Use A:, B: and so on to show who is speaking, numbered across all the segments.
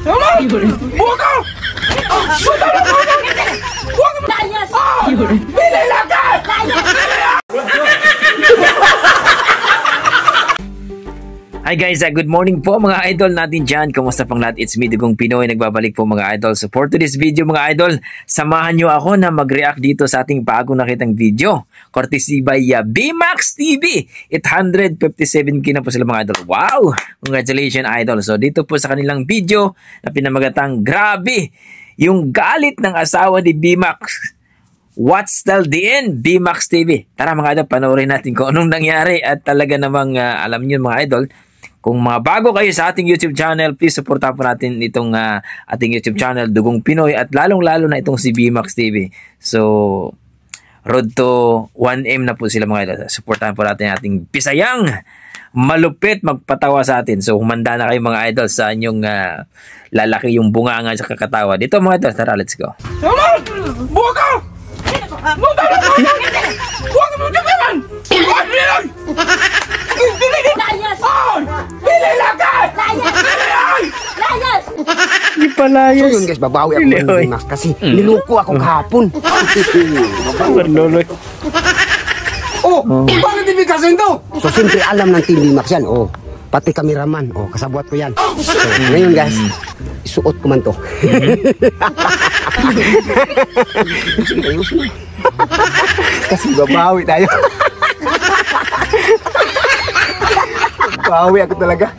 A: Buka! Pili lang ka!
B: Hi guys, good morning po mga idol natin dyan. Kumusta pang lahat? It's me, Dugong Pinoy. Nagbabalik po mga idol. So for today's video mga idol, samahan nyo ako na mag-react dito sa ating bagong nakitang video. Courtesy by BMax TV. 857k na po sila mga idol. Wow! Congratulations idol. So dito po sa kanilang video na pinamagatang grabe yung galit ng asawa ni BMax. What's till the end? BMax TV. Tara mga idol, panoorin natin kung anong nangyari at talaga namang alam nyo mga idol. Kung mga bago kayo sa ating YouTube channel, please supportan po natin itong ating YouTube channel, Dugong Pinoy, at lalong-lalo na itong si BMax TV. So, road to 1M na po sila mga idol. Supportan po natin ating Bisayang malupit magpatawa sa atin. So, humanda na kayo mga idol sa inyong lalaki yung bunganga sa kakatawa. Dito mga idol, tara, let's go.
A: Saman! Buka! Buka! Buka mo dyan! Pili lang! Layas! Pili lang ka! Layas!
B: Hindi pa layas.
C: So yun guys, babawi ako ng BMax kasi niluko ako kahapon.
B: Loloy.
A: Bakit ibigkasin to?
C: So siyempre alam ng Team BMax yan. Pati kameraman. Kasabuat ko yan. So, ngayon guys, isuot ko man to. Kasi babawi tayo. Bawi ako talaga.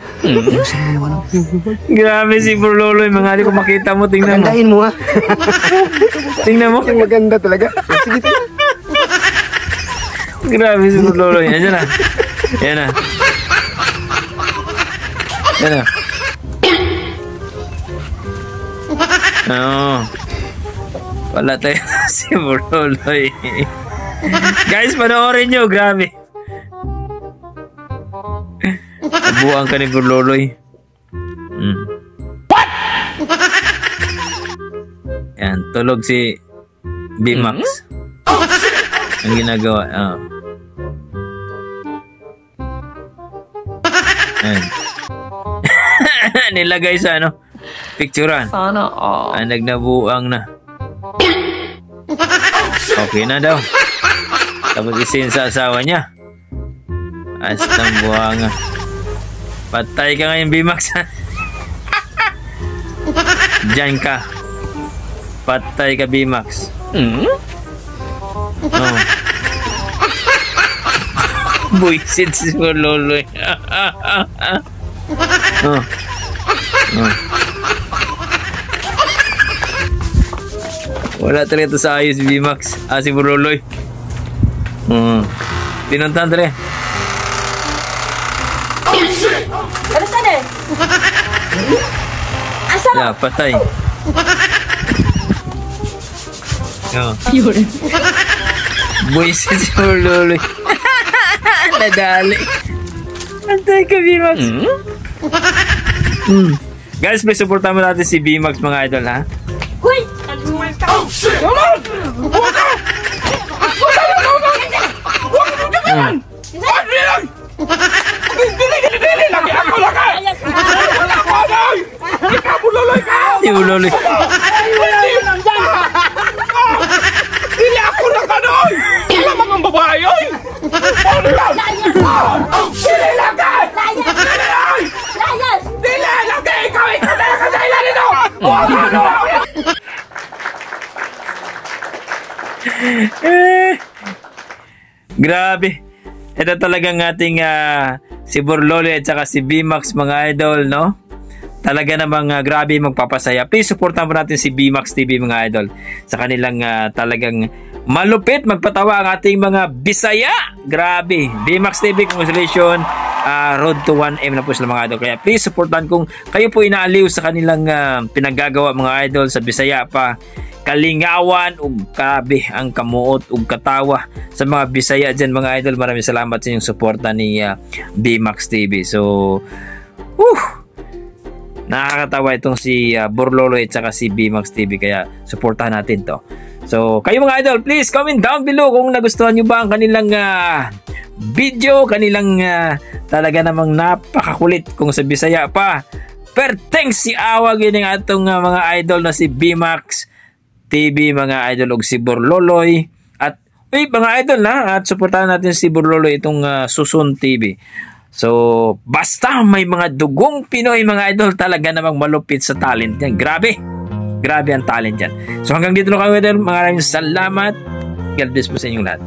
B: Grabe si Bro Loloy, mga di ko makita mo, tingnan mo.
C: Magandahin mo ha.
B: Tingnan mo.
C: Yung maganda talaga. Sige tingnan.
B: Grabe si Bro Loloy. Ayan na. Ayan na. Ayan na. Oo. Wala tayo si Bro Loloy. Guys, panoorin nyo. Grabe. Buang ka ni Bro Loloy. What? Yan, tulog si BMax. Ang ginagawa. Ayan. Nilagay sa picturean.
D: Sana all.
B: Nagnabuang na. Okay na daw. Tapos isin sa asawa niya. Astang buhanga. Patay ka ngayon, BMax. Diyan ka. Patay ka, BMax. Buisit si Loloy. Wala talaga ito sa ayos, BMax. Si Loloy. Pinuntan talaga.
D: Ano saan eh? Asa?
B: Yeah, patay.
D: Yun.
B: Buisit si Loloy. Nadali. Patay ka, BMax. Guys, please supportan mo natin si BMax mga idol, ha?
D: Huy!
A: Saman! Buka! Buka! Pili lang! Pili lang! Ako lang ka! Wala ko doy! Ikaw mo Loloy ka!
B: Hindi mo Loloy.
A: Pili ako lang ka doy! Wala mga babae oy! Ano lang? Pili lang ka! Pili lang! Pili lang ka! Ikaw talaga sa ilan ito!
B: Grabe. Ito talagang ating si Bro Loloy at saka si BMax mga idol, no? Talaga namang grabe magpapasaya. Please supportan po natin si BMax TV mga idol sa kanilang talagang malupit magpatawa ang ating mga Bisaya. Grabe. BMax TV, congratulations. Road to 1M na po sila mga idol. Kaya please supportan kung kayo po inaaliw sa kanilang pinaggagawa mga idol sa Bisaya pa. Kalingawan ug kabe ang kamuot ug katawa sa mga Bisaya dyan mga idol. Maraming salamat sa inyong suporta ni BMax TV. So, nakakatawa itong si Bro Loloy at saka si BMax TV. Kaya suportahan natin to. So, kayo mga idol, please comment down below kung nagustuhan nyo ba ang kanilang video, kanilang talaga namang napakakulit kung sa Bisaya pa. super thanks si Awag yun yung atong mga idol na si BMAX TV, mga idol, og si Borloloy. At mga idol na, at suportahan natin si Borloloy itong Susun TV. So, basta may mga dugong Pinoy, mga idol, talaga namang malupit sa talent yan. Grabe ang talent yan. So hanggang dito na kami, idol. Maraming salamat. God bless po sa inyong lahat.